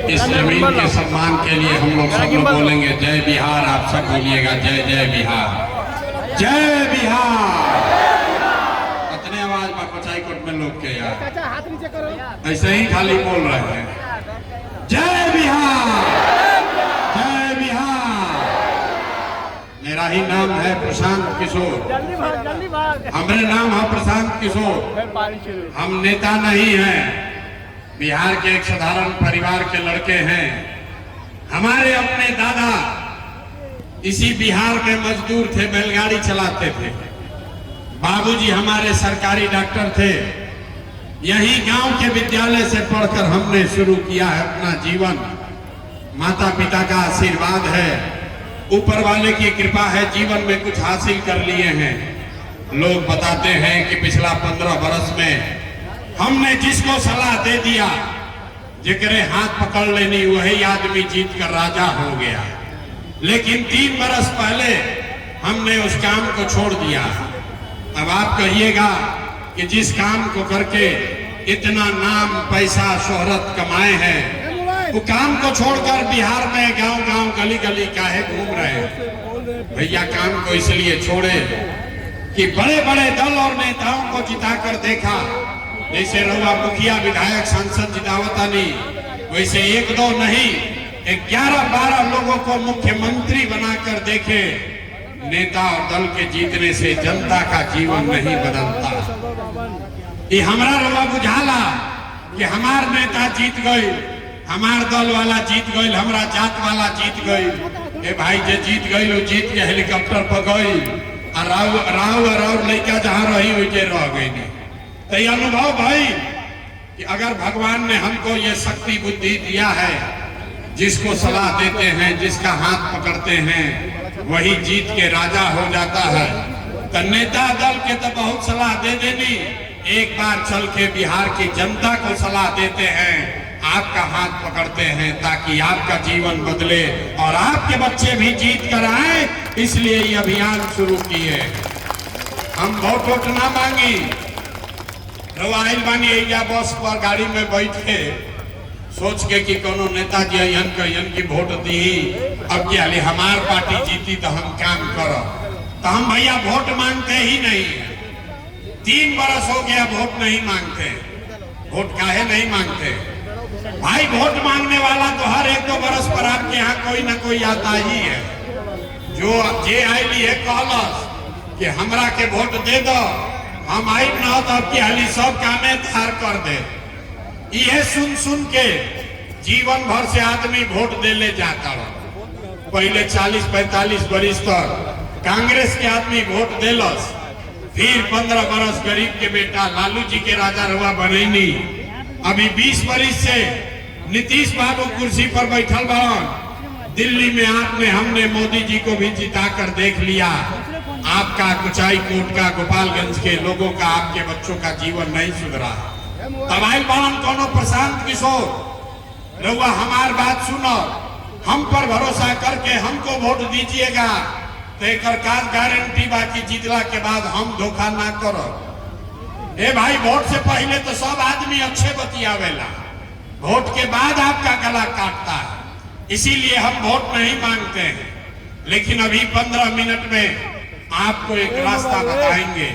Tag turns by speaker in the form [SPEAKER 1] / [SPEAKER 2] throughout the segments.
[SPEAKER 1] इस जमीन के सम्मान के लिए हम लोग सब लोग बोलेंगे जय बिहार। आप सब बोलिएगा जय जय बिहार, जय बिहार। कितने आवाज में कोट में लोग के यार ऐसे ही खाली बोल रहे हैं जय बिहार, जय बिहार। मेरा ही नाम है प्रशांत किशोर, हमारे नाम है प्रशांत किशोर। हम नेता नहीं हैं, बिहार के एक साधारण परिवार के लड़के हैं। हमारे अपने दादा इसी बिहार में मजदूर थे, बैलगाड़ी चलाते थे। बाबूजी हमारे सरकारी डॉक्टर थे। यही गांव के विद्यालय से पढ़कर हमने शुरू किया है अपना जीवन। माता पिता का आशीर्वाद है, ऊपर वाले की कृपा है, जीवन में कुछ हासिल कर लिए हैं। लोग बताते हैं कि पिछला 15 बरस में हमने जिसको सलाह दे दिया, जिकरे हाथ पकड़ लेनी, वही आदमी जीत कर राजा हो गया। लेकिन 3 बरस पहले हमने उस काम को छोड़ दिया। अब आप कहिएगा कि जिस काम को करके इतना नाम पैसा शोहरत कमाए हैं, वो काम को छोड़कर बिहार में गांव गांव गली गली काहे घूम रहे हैं? भैया काम को इसलिए छोड़े कि बड़े बड़े दल और नेताओं को जिताकर देखा। जैसे रहुआ मुखिया विधायक सांसद जितावता नहीं, वैसे 1-2 नहीं 11-12 लोगों को मुख्यमंत्री बनाकर देखे। नेता और दल के जीतने से जनता का जीवन नहीं बदलता। ये हमारा रहुआ बुझाला कि हमार नेता जीत गए, हमार दल वाला जीत गए, हमारा जात वाला जीत गए। ए भाई जे जीत गए वो जीत के हेलीकॉप्टर पर गई और राव लड़का जहाँ रही वही रह गई। तो ये अनुभव भाई कि अगर भगवान ने हमको ये शक्ति बुद्धि दिया है, जिसको सलाह देते हैं, जिसका हाथ पकड़ते हैं, वही जीत के राजा हो जाता है। तो नेता दल के तो बहुत सलाह दे देनी, एक बार चल के बिहार की जनता को सलाह देते हैं, आपका हाथ पकड़ते हैं ताकि आपका जीवन बदले और आपके बच्चे भी जीत कर आए। इसलिए ये अभियान शुरू किए। हम वोट ना मांगी, रवाइल बानी या बस पर गाड़ी में बैठ के सोच के कि कोनो नेताजी अयन की वोट दी, अब क्या ले हमार पार्टी जीती तो हम काम करो। तो हम भैया वोट मांगते ही नहीं है। 3 बरस हो गया वोट नहीं मांगते। वोट काहे नहीं मांगते भाई? वोट मांगने वाला तो हर 1-2 बरस पर आपके यहाँ कोई ना कोई आता ही है। जो जे आईली है कहलस कि हमरा के वोट दे दो, हम आई ना तो आपकी हाली सब कामे धार कर दे। यह सुन सुन के जीवन भर से आदमी वोट दे ले जाता रहा। पहले 40-45 बरिस तक कांग्रेस के आदमी वोट देलस, फिर 15 बरस गरीब के बेटा लालू जी के राजा रवा बनैनी। अभी 20 बरिस से नीतीश बाबू कुर्सी पर बैठल बन। दिल्ली में आपने हमने मोदी जी को भी जिता कर देख लिया। आपका कुचाई कोट का, गोपालगंज के लोगों का, आपके बच्चों का जीवन नहीं सुधरा। तबाइल बावन कोनो प्रशांत किशोर रहुआ हमार बात सुनो, हम पर भरोसा करके हमको वोट दीजिएगा तो एक गारंटी बाकी जीतला के बाद हम धोखा ना करो। ए भाई वोट से पहले तो सब आदमी अच्छे बतियावेला, वोट के बाद आपका गला काटता है। इसीलिए हम वोट नहीं मांगते हैं। लेकिन अभी 15 मिनट में आपको एक रास्ता बताएंगे,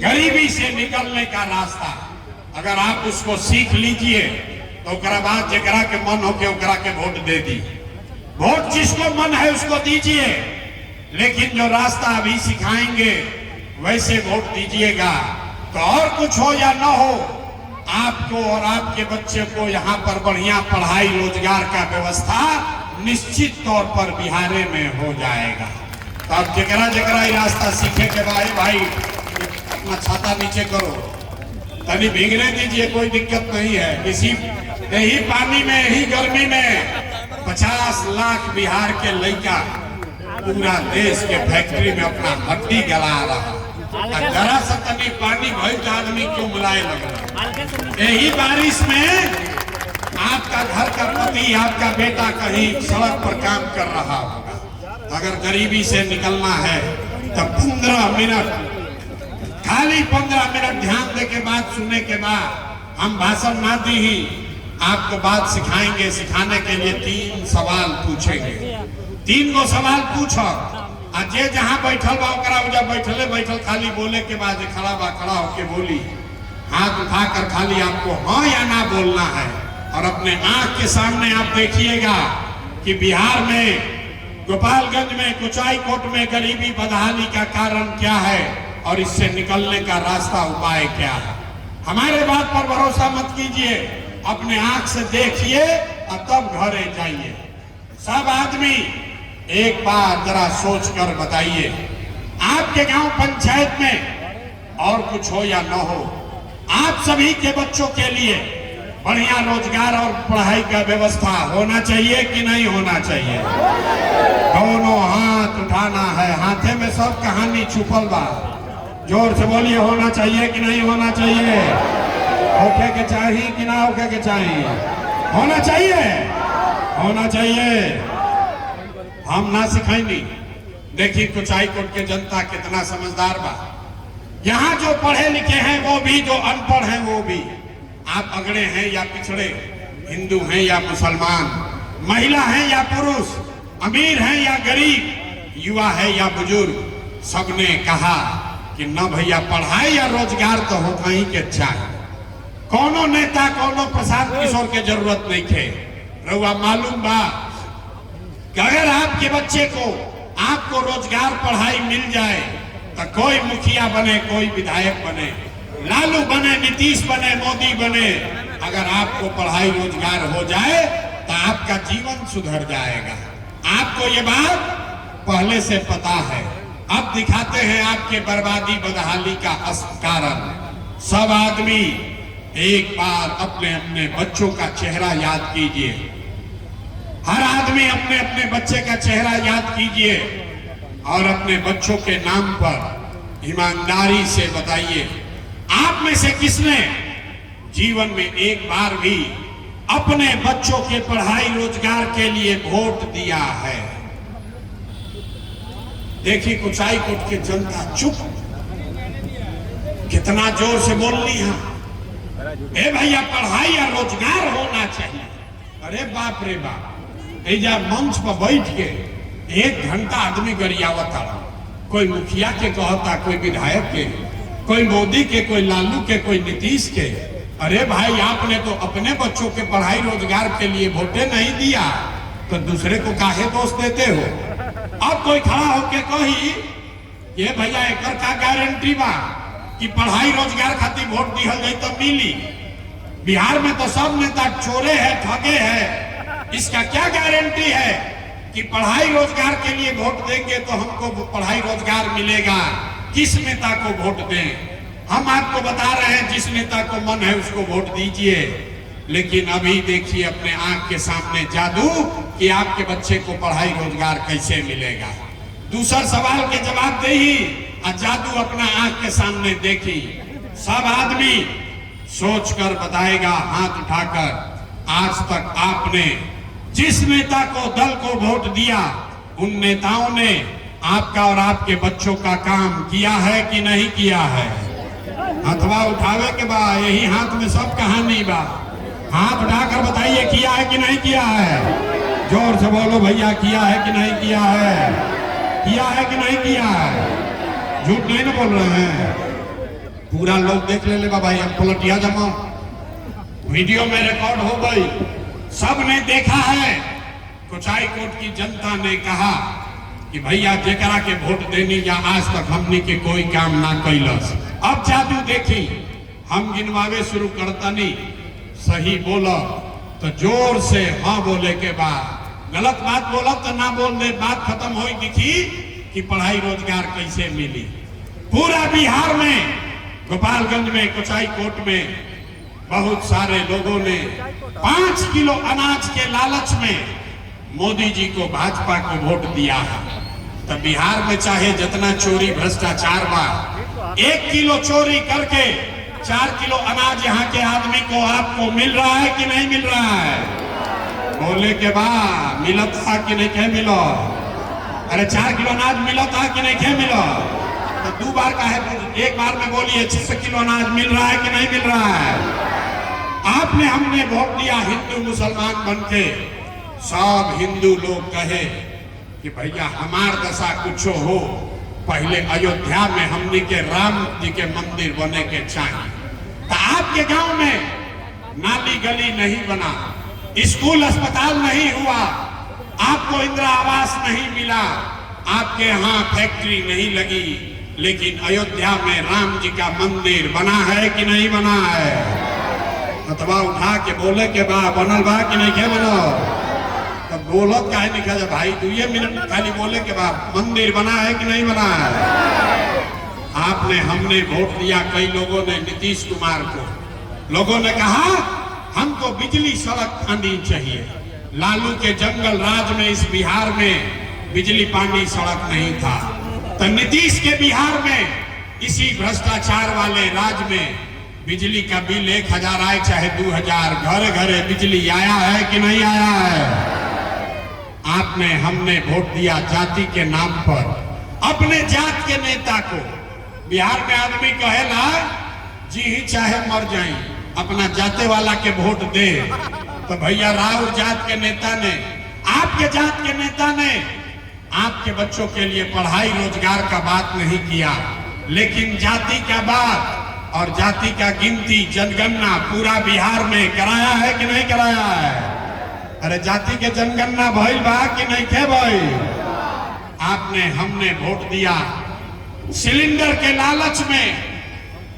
[SPEAKER 1] गरीबी से निकलने का रास्ता। अगर आप उसको सीख लीजिए तो बाद जरा के मन हो के ओकरा के वोट दे दी। वोट जिसको मन है उसको दीजिए, लेकिन जो रास्ता अभी सिखाएंगे वैसे वोट दीजिएगा। तो और कुछ हो या न हो, आपको और आपके बच्चे को यहाँ पर बढ़िया पढ़ाई रोजगार का व्यवस्था निश्चित तौर पर बिहार में हो जाएगा। तो आप जकरा जकरा रास्ता सीखे के बाद भाई अपना छाता नीचे करो, तनी भीगने दीजिए, कोई दिक्कत नहीं है। यही पानी में, यही गर्मी में 50 लाख बिहार के लड़का पूरा देश के फैक्ट्री में अपना हड्डी गला रहा। जरा सा तनी पानी भई तो आदमी क्यों बुलाए लग। यही बारिश में आपका घर का पति, आपका बेटा कहीं सड़क पर काम कर रहा होगा। अगर गरीबी से निकलना है तो 15 मिनट, खाली 15 मिनट ध्यान दे के बात सुनने के बाद हम भाषण ना दी ही आपको बात सिखाएंगे। सिखाने के लिए 3 सवाल पूछेंगे। 3 गो सवाल पूछो आ जे जहां बैठल बा ओकरा जब बैठल खाली बोले के बाद खड़ा होके बोली, हाथ उठाकर खाली आपको हाँ या ना बोलना है। और अपने आंख के सामने आप देखिएगा कि बिहार में गोपालगंज में कुचाईकोट में गरीबी बदहाली का कारण क्या है और इससे निकलने का रास्ता उपाय क्या है। हमारे बात पर भरोसा मत कीजिए, अपने आंख से देखिए और तब घरे जाइए। सब आदमी एक बार जरा सोच कर बताइए, आपके गांव पंचायत में और कुछ हो या न हो, आप सभी के बच्चों के लिए बढ़िया रोजगार और पढ़ाई का व्यवस्था होना चाहिए कि नहीं होना चाहिए? दोनों हाथ उठाना है, हाथे में सब कहानी छुपल बा। जोर से बोलिए, होना चाहिए कि नहीं होना चाहिए? होके के चाहिए कि ना होके के चाहिए? होना चाहिए, होना चाहिए। हम ना सिखाएंगे। देखिए कुचाईकोट के जनता कितना समझदार बा। यहाँ जो पढ़े लिखे हैं वो भी, जो अनपढ़ हैं वो भी, आप अगड़े हैं या पिछड़े, हिंदू हैं या मुसलमान, महिला हैं या पुरुष, अमीर हैं या गरीब, युवा है या बुजुर्ग, सबने कहा कि न भैया पढ़ाई या रोजगार तो होता ही के अच्छा है। कोनो नेता, कोनो प्रशांत किशोर के जरूरत नहीं थे। रउआ मालूम बा कि अगर आपके बच्चे को, आपको रोजगार पढ़ाई मिल जाए तो कोई मुखिया बने, कोई विधायक बने, लालू बने, नीतीश बने, मोदी बने, अगर आपको पढ़ाई रोजगार हो जाए तो आपका जीवन सुधर जाएगा। आपको ये बात पहले से पता है। अब दिखाते हैं आपके बर्बादी बदहाली का कारण। सब आदमी एक बार अपने अपने बच्चों का चेहरा याद कीजिए। हर आदमी अपने अपने बच्चे का चेहरा याद कीजिए और अपने बच्चों के नाम पर ईमानदारी से बताइए, आप में से किसने जीवन में एक बार भी अपने बच्चों के पढ़ाई रोजगार के लिए वोट दिया है? देखिए कुचाईकोट की जनता चुप, कितना जोर से बोल रही है, ए भैया पढ़ाई या रोजगार होना चाहिए। अरे बाप रे बाप, एजा मंच पर बैठ के 1 घंटा आदमी गरियावत आ, कोई मुखिया के कहता, कोई विधायक के, कोई मोदी के, कोई लालू के, कोई नीतीश के। अरे भाई आपने तो अपने बच्चों के पढ़ाई रोजगार के लिए वोटे नहीं दिया तो दूसरे को काहे दोष देते हो? अब कोई खड़ा होके कही, ये भैया एक का गारंटी बा कि पढ़ाई रोजगार खातिर वोट दिहल जाए तो मिली। बिहार में तो सब नेता चोरे हैं, ठगे हैं, इसका क्या गारंटी है कि पढ़ाई रोजगार के लिए वोट देंगे तो हमको पढ़ाई रोजगार मिलेगा? किस नेता को वोट दें? हम आपको बता रहे हैं, जिस नेता को मन है उसको वोट दीजिए। लेकिन अभी देखिए अपने आंख के सामने जादू कि आपके बच्चे को पढ़ाई रोजगार कैसे मिलेगा। दूसरा सवाल के जवाब दे ही और जादू अपना आंख के सामने देखी। सब आदमी सोचकर बताएगा हाथ उठाकर, आज तक आपने जिस नेता को, दल को वोट दिया, उन नेताओं ने आपका और आपके बच्चों का काम किया है कि नहीं किया है? हथवा उठावे के बाद यही हाथ में सब कहानी बा। हाथ उठाकर बताइए किया है कि नहीं किया है? जोर से बोलो भैया, किया है कि नहीं किया है? किया है कि नहीं किया है? झूठ नहीं ना बोल रहे हैं। पूरा लोग देख ले भाई, अब पलटिया जमा वीडियो में रिकॉर्ड हो गई, सब ने देखा है। कुचाईकोट की जनता ने कहा कि भैया जेकरा के वोट देनी या आज तक हमने के कोई काम ना कैलस। अब जादू देखी, हम गिनवावे शुरू करता नहीं, सही बोला तो जोर से हाँ बोले के बाद, गलत बात बोला तो ना बोल दे, बात खत्म हो दिखी कि पढ़ाई रोजगार कैसे मिली। पूरा बिहार में, गोपालगंज में, कुचाईकोट में बहुत सारे लोगों ने 5 किलो अनाज के लालच में मोदी जी को, भाजपा को वोट दिया है। तो बिहार में चाहे जितना चोरी भ्रष्टाचार बा, 1 किलो चोरी करके 4 किलो अनाज यहाँ के आदमी को, आपको मिल रहा है कि नहीं मिल रहा है? बोले के बाद मिला था कि नहीं क्या मिला? अरे 4 किलो अनाज मिला था कि नहीं क्या मिला? तो 2 बार का है, एक बार में बोलिए 6 किलो अनाज मिल रहा है कि नहीं मिल रहा है? आपने हमने वोट दिया हिंदू मुसलमान बनके, सब हिंदू लोग कहे कि भैया हमार दशा कुछ हो, पहले अयोध्या में हमने के राम जी के मंदिर बने के चाहिए। तो आपके गांव में नाली गली नहीं बना, स्कूल अस्पताल नहीं हुआ, आपको इंदिरा आवास नहीं मिला, आपके यहाँ फैक्ट्री नहीं लगी, लेकिन अयोध्या में राम जी का मंदिर बना है कि नहीं बना है? अथवा उठा के बोले के बा बनल बा कि नहीं के बनो? तब बोलत काहे नहीं कहा भाई 2 मिनट खाली बोले के बाद मंदिर बना है कि नहीं बना है? आपने हमने वोट दिया, कई लोगों ने नीतीश कुमार को, लोगों ने कहा हमको बिजली सड़क आनी चाहिए। लालू के जंगल राज में इस बिहार में बिजली पानी सड़क नहीं था, तो नीतीश के बिहार में इसी भ्रष्टाचार वाले राज में बिजली का बिल 1000 आए चाहे 2000, घरे घरे बिजली आया है कि नहीं आया है? आपने हमने वोट दिया जाति के नाम पर, अपने जात के नेता को। बिहार में आदमी कहेला जी ही चाहे मर जाए, अपना जाते वाला के वोट दे। तो भैया राहुल जात के नेता ने, आपके जात के नेता ने आपके बच्चों के लिए पढ़ाई रोजगार का बात नहीं किया, लेकिन जाति का बात और जाति का गिनती जनगणना पूरा बिहार में कराया है कि नहीं कराया है? अरे जाति के जनगणना भइल बा कि नहीं थे भाई? आपने हमने वोट दिया सिलेंडर के लालच में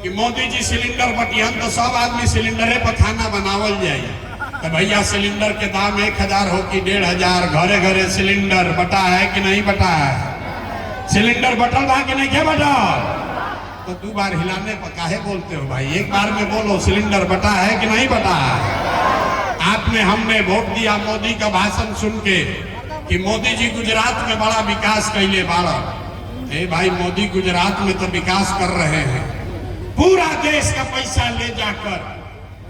[SPEAKER 1] कि मोदी जी सिलेंडर बटियन तो सब आदमी सिलेंडरे पर खाना बनावल जाए। तो भैया सिलेंडर के दाम 1000 हो कि 1500, घरे घरे सिलेंडर बटा है कि नहीं बटा है? सिलेंडर बटल बा कि नहीं के बटल? तो 2 बार हिलाने पर काहे बोलते हो भाई? एक बार में बोलो सिलेंडर बटा है कि नहीं बटा है? आपने हमने वोट दिया मोदी का भाषण सुन के कि मोदी जी गुजरात में बड़ा विकास कैले बाड़ा। ए भाई मोदी गुजरात में तो विकास कर रहे हैं, पूरा देश का पैसा ले जाकर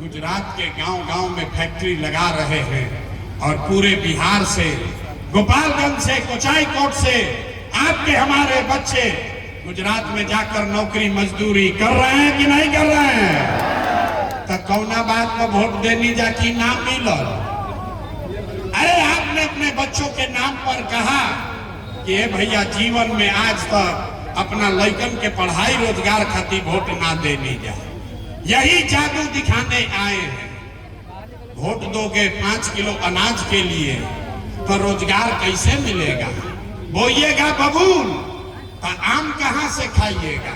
[SPEAKER 1] गुजरात के गांव-गांव में फैक्ट्री लगा रहे हैं, और पूरे बिहार से, गोपालगंज से, कोचाईकोट से आपके हमारे बच्चे गुजरात में जाकर नौकरी मजदूरी कर रहे हैं कि नहीं कर रहे हैं? तो कौना बात पर वोट देनी जाकी नाम मिलल? अरे आपने अपने बच्चों के नाम पर कहा कि भैया जीवन में आज तक अपना लड़कन के पढ़ाई रोजगार खातिर वोट ना देनी जाए, यही जादू दिखाने आए हैं। वोट दोगे 5 किलो अनाज के लिए तो रोजगार कैसे मिलेगा? बोइएगा बबूल तो आम कहां से खाइएगा?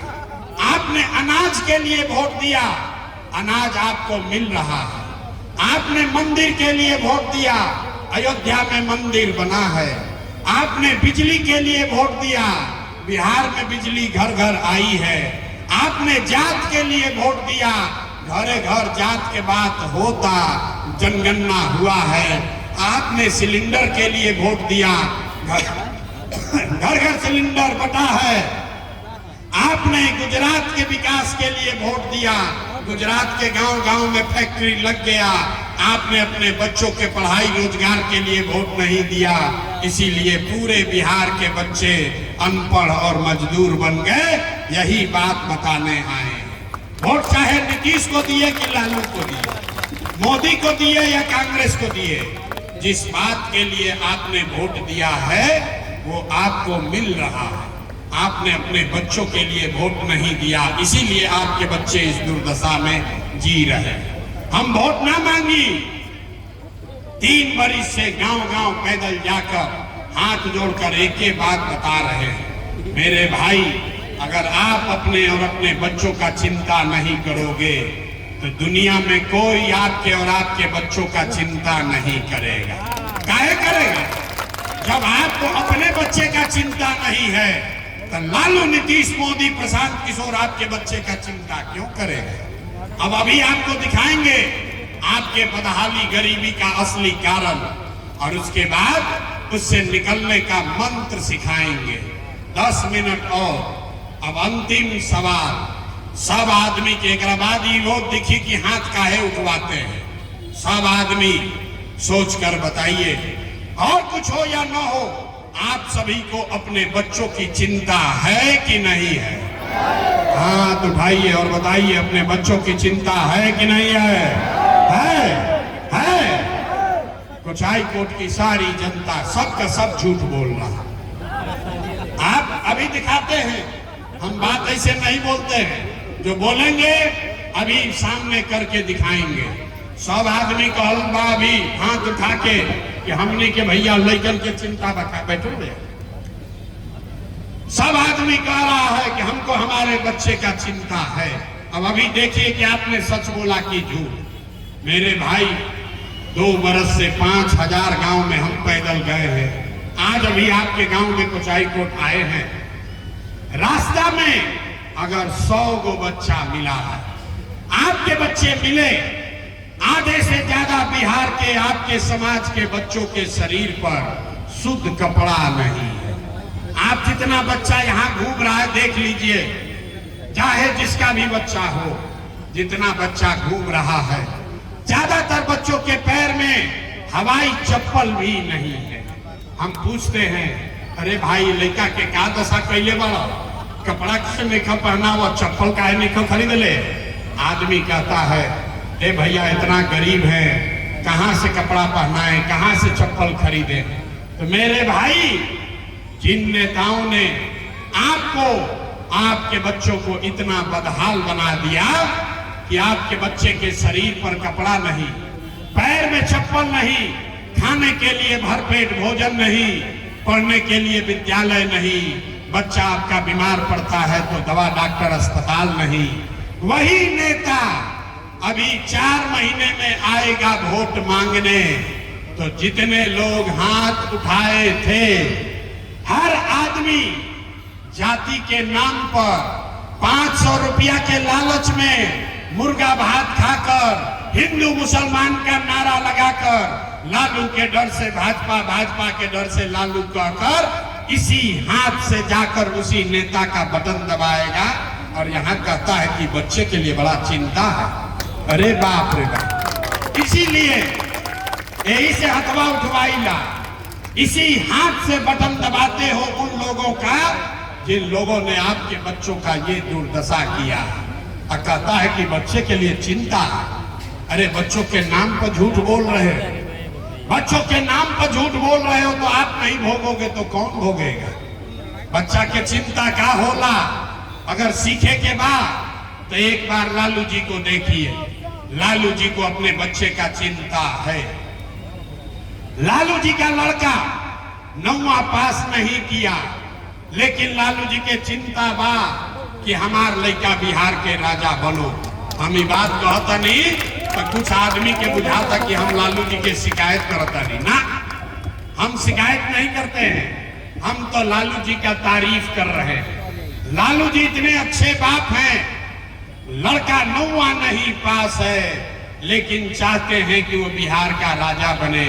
[SPEAKER 1] आपने अनाज के लिए वोट दिया, अनाज आपको मिल रहा है। आपने मंदिर के लिए वोट दिया, अयोध्या में मंदिर बना है। आपने बिजली के लिए वोट दिया, बिहार में बिजली घर घर आई है। आपने जात के लिए वोट दिया, घरे घर जात के बात होता, जनगणना हुआ है। आपने सिलेंडर के लिए वोट दिया, घर घर सिलेंडर बटा है। आपने गुजरात के विकास के लिए वोट दिया, गुजरात के गांव-गांव में फैक्ट्री लग गया। आपने अपने बच्चों के पढ़ाई रोजगार के लिए वोट नहीं दिया, इसीलिए पूरे बिहार के बच्चे अनपढ़ और मजदूर बन गए। यही बात बताने आए। वोट चाहे नीतीश को दिए कि लालू को दिए, मोदी को दिए या कांग्रेस को दिए, जिस बात के लिए आपने वोट दिया है वो आपको मिल रहा है। आपने अपने बच्चों के लिए वोट नहीं दिया, इसीलिए आपके बच्चे इस दुर्दशा में जी रहे हैं। हम वोट ना मांगी, 3 बरिस से गांव-गांव पैदल जाकर हाथ जोड़कर एक ही बात बता रहे हैं, मेरे भाई अगर आप अपने और अपने बच्चों का चिंता नहीं करोगे तो दुनिया में कोई आपके और आपके बच्चों का चिंता नहीं करेगा। काहे करेगा? जब आपको अपने बच्चे का चिंता नहीं है तो लालू, नीतीश, मोदी, प्रशांत किशोर आपके बच्चे का चिंता क्यों करेगा? अब अभी आपको दिखाएंगे आपके बदहाली गरीबी का असली कारण, और उसके बाद उससे निकलने का मंत्र सिखाएंगे। 10 मिनट और। अब अंतिम सवाल सब आदमी के, एक बाद ही वो दिखी कि हाथ काहे उठवाते हैं। सब आदमी सोच कर बताइए, और कुछ हो या न हो, आप सभी को अपने बच्चों की चिंता है कि नहीं है? हाथ उठाइए और बताइए, अपने बच्चों की चिंता है कि नहीं है? है कुचाई कोट की सारी जनता सबका सब झूठ बोल रहा। आप अभी दिखाते हैं, हम बात ऐसे नहीं बोलते हैं, जो बोलेंगे अभी सामने करके दिखाएंगे। सब आदमी कहलबा अभी हाथ उठा के कि हमने के भैया लइकन के चिंता बता बैठोगे। सब आदमी कह रहा है कि हमको हमारे बच्चे का चिंता है। अब अभी देखिए कि आपने सच बोला कि झूठ। मेरे भाई 2 बरस से 5000 गांव में हम पैदल गए हैं। आज अभी आपके गांव में कुचाई कोट आए हैं। रास्ता में अगर 100 गो बच्चा मिला है, आपके बच्चे मिले, आधे से ज्यादा बिहार के आपके समाज के बच्चों के शरीर पर शुद्ध कपड़ा नहीं है। आप जितना बच्चा यहाँ घूम रहा है देख लीजिए, चाहे जिसका भी बच्चा हो, जितना बच्चा घूम रहा है, ज्यादातर बच्चों के पैर में हवाई चप्पल भी नहीं है। हम पूछते हैं, अरे भाई लड़का के का दशा कैले बड़ा, कपड़ा कैसे नहीं पहना हुआ, चप्पल का नहीं खरीद ले। आदमी कहता है, ए भैया इतना गरीब है, कहां से कपड़ा पहनाए, कहां से चप्पल खरीदे। तो मेरे भाई, जिन नेताओं ने आपको, आपके बच्चों को इतना बदहाल बना दिया कि आपके बच्चे के शरीर पर कपड़ा नहीं, पैर में चप्पल नहीं, खाने के लिए भरपेट भोजन नहीं, पढ़ने के लिए विद्यालय नहीं, बच्चा आपका बीमार पड़ता है तो दवा डॉक्टर अस्पताल नहीं। वही नेता अभी 4 महीने में आएगा वोट मांगने, तो जितने लोग हाथ उठाए थे, हर आदमी जाति के नाम पर 500 रुपया के लालच में मुर्गा भात खाकर, हिंदू मुसलमान का नारा लगाकर, लालू के डर से भाजपा, भाजपा के डर से लालू कहकर इसी हाथ से जाकर उसी नेता का बटन दबाएगा और यहाँ कहता है कि बच्चे के लिए बड़ा चिंता है। अरे बाप रे बाप। इसीलिए यही से हथवा उठवाईला, इसी हाथ से बटन दबाते हो उन लोगों का जिन लोगों ने आपके बच्चों का ये दुर्दशा किया। और कहता है कि बच्चे के लिए चिंता है। अरे बच्चों के नाम पर झूठ बोल रहे हो, बच्चों के नाम पर झूठ बोल रहे हो, तो आप नहीं भोगोगे तो कौन भोगेगा। बच्चा के चिंता का होला, अगर सीखे के बाद तो एक बार लालू जी को देखिए। लालू जी को अपने बच्चे का चिंता है। लालू जी का लड़का 9वां पास नहीं किया, लेकिन लालू जी के चिंता बा कि हमार लड़का बिहार के राजा बनो। हम ये बात कहता नहीं तो कुछ आदमी के बुझाता कि हम लालू जी के शिकायत करता नहीं ना, हम शिकायत नहीं करते हैं, हम तो लालू जी का तारीफ कर रहे हैं। लालू जी इतने अच्छे बाप हैं, लड़का 9वां नहीं पास है, लेकिन चाहते हैं कि वो बिहार का राजा बने।